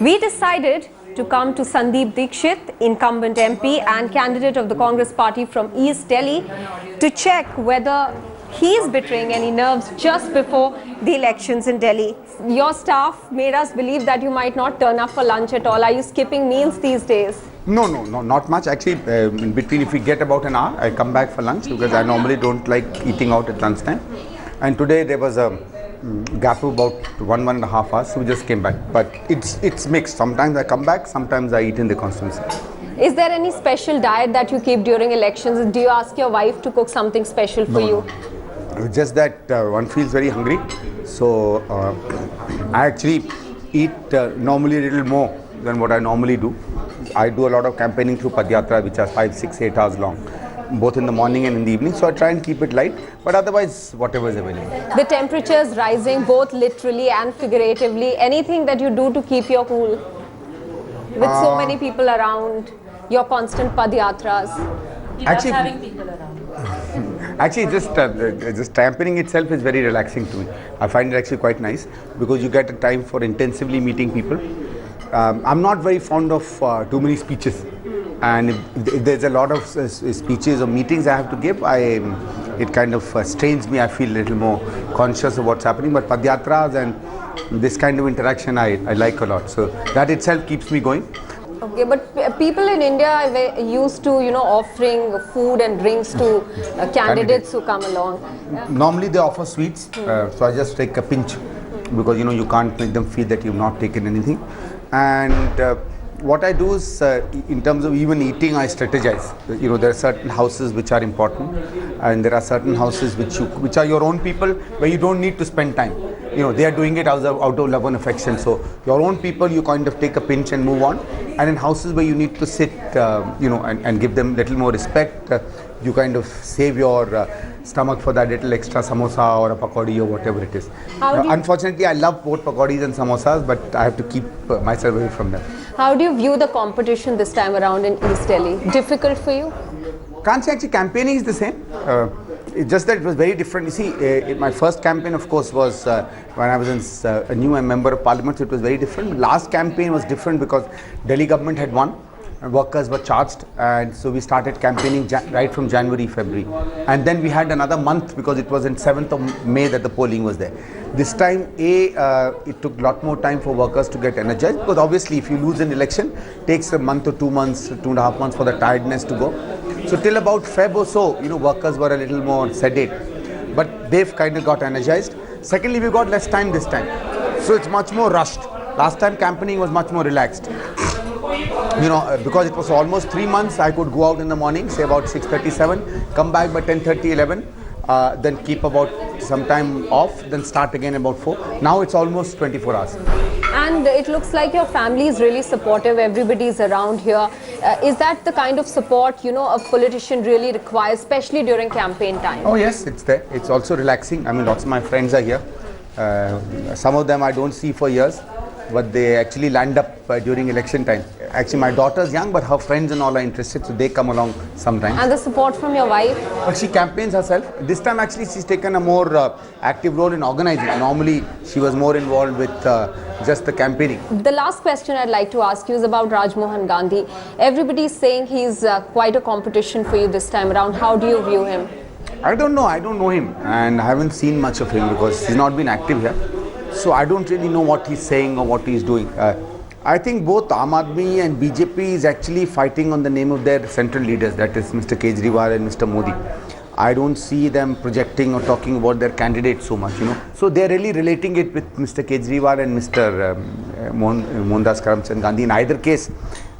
We decided to come to Sandeep Dikshit, incumbent MP and candidate of the Congress party from East Delhi, to check whether he is betraying any nerves just before the elections in Delhi. Your staff made us believe that you might not turn up for lunch at all. Are you skipping meals these days? No, not much. Actually, in between, if we get about an hour, I come back for lunch because I normally don't like eating out at lunchtime. And today there was a gap of about 1.5 hours, so we just came back. But it's mixed. Sometimes I come back, sometimes I eat in the constituency. Is there any special diet that you keep during elections? Do you ask your wife to cook something special for you? Just that one feels very hungry, so I actually eat normally a little more than what I normally do. I do a lot of campaigning through padhyatras, which are 5, 6, 8 hours long, both in the morning and in the evening, so I try and keep it light, but otherwise whatever is available. The temperature is rising both literally and figuratively. Anything that you do to keep your cool? With so many people around, your constant padhyatras. Actually, having people around. Actually, just campaigning itself is very relaxing to me. I find it actually quite nice because you get a time for intensively meeting people. I'm not very fond of too many speeches, and if there's a lot of speeches or meetings I have to give, it kind of strains me. I feel a little more conscious of what's happening. But padhyatras and this kind of interaction I like a lot. So that itself keeps me going. Okay, but people in India are used to, offering food and drinks to candidates who come along. Normally they offer sweets, so I just take a pinch because, you can't make them feel that you've not taken anything. And what I do is, in terms of even eating, I strategize. There are certain houses which are important, and there are certain houses which are your own people, where you don't need to spend time. They are doing it out of love and affection. So your own people, you kind of take a pinch and move on. And in houses where you need to sit, and give them little more respect, you kind of save your stomach for that little extra samosa or a pakodi or whatever it is. Unfortunately, I love both pakodis and samosas, but I have to keep myself away from them. How do you view the competition this time around in East Delhi? Difficult for you? Can't say actually campaigning is the same. It's just that it was very different. You see, my first campaign, of course, was when I was a new member of parliament, so it was very different. Last campaign was different because Delhi government had won and workers were charged, and so we started campaigning right from January, February. And then we had another month because it was on 7th of May that the polling was there. This time, it took a lot more time for workers to get energized, because obviously if you lose an election, it takes a month or 2 months, 2.5 months for the tiredness to go. So till about Feb or so, workers were a little more sedate, but they've kind of got energized. Secondly, we got less time this time, so it's much more rushed. Last time campaigning was much more relaxed. Because it was almost 3 months, I could go out in the morning, say about 6:37, come back by 10:30, 11, then keep about some time off, then start again about 4. Now it's almost 24 hours. And it looks like your family is really supportive. Everybody is around here. Is that the kind of support, a politician really requires, especially during campaign time? Oh yes, it's there. It's also relaxing. I mean, lots of my friends are here. Some of them I don't see for years, but they actually land up during election time. Actually, my daughter's young, but her friends and all are interested, so they come along sometimes. And the support from your wife? But she campaigns herself. This time, actually, she's taken a more active role in organizing. Normally, she was more involved with just the campaigning. The last question I'd like to ask you is about Rajmohan Gandhi. Everybody is saying he's quite a competition for you this time around. How do you view him? I don't know. I don't know him, and I haven't seen much of him because he's not been active here. So I don't really know what he's saying or what he's doing. I think both Aam Aadmi and BJP is actually fighting on the name of their central leaders, that is Mr. Kejriwal and Mr. Modi. I don't see them projecting or talking about their candidates so much, So they're really relating it with Mr. Kejriwal and Mr. Mohandas Karamchand Gandhi. In either case,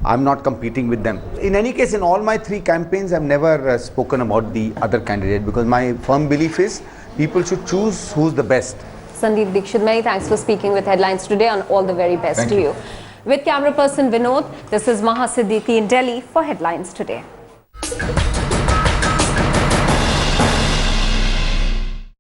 I'm not competing with them. In any case, in all my 3 campaigns, I've never spoken about the other candidate because my firm belief is people should choose who's the best. Sandeep Dikshit, many thanks for speaking with Headlines today, and all the very best to you. With camera person Vinod, this is Maha Siddiqui in Delhi for Headlines Today.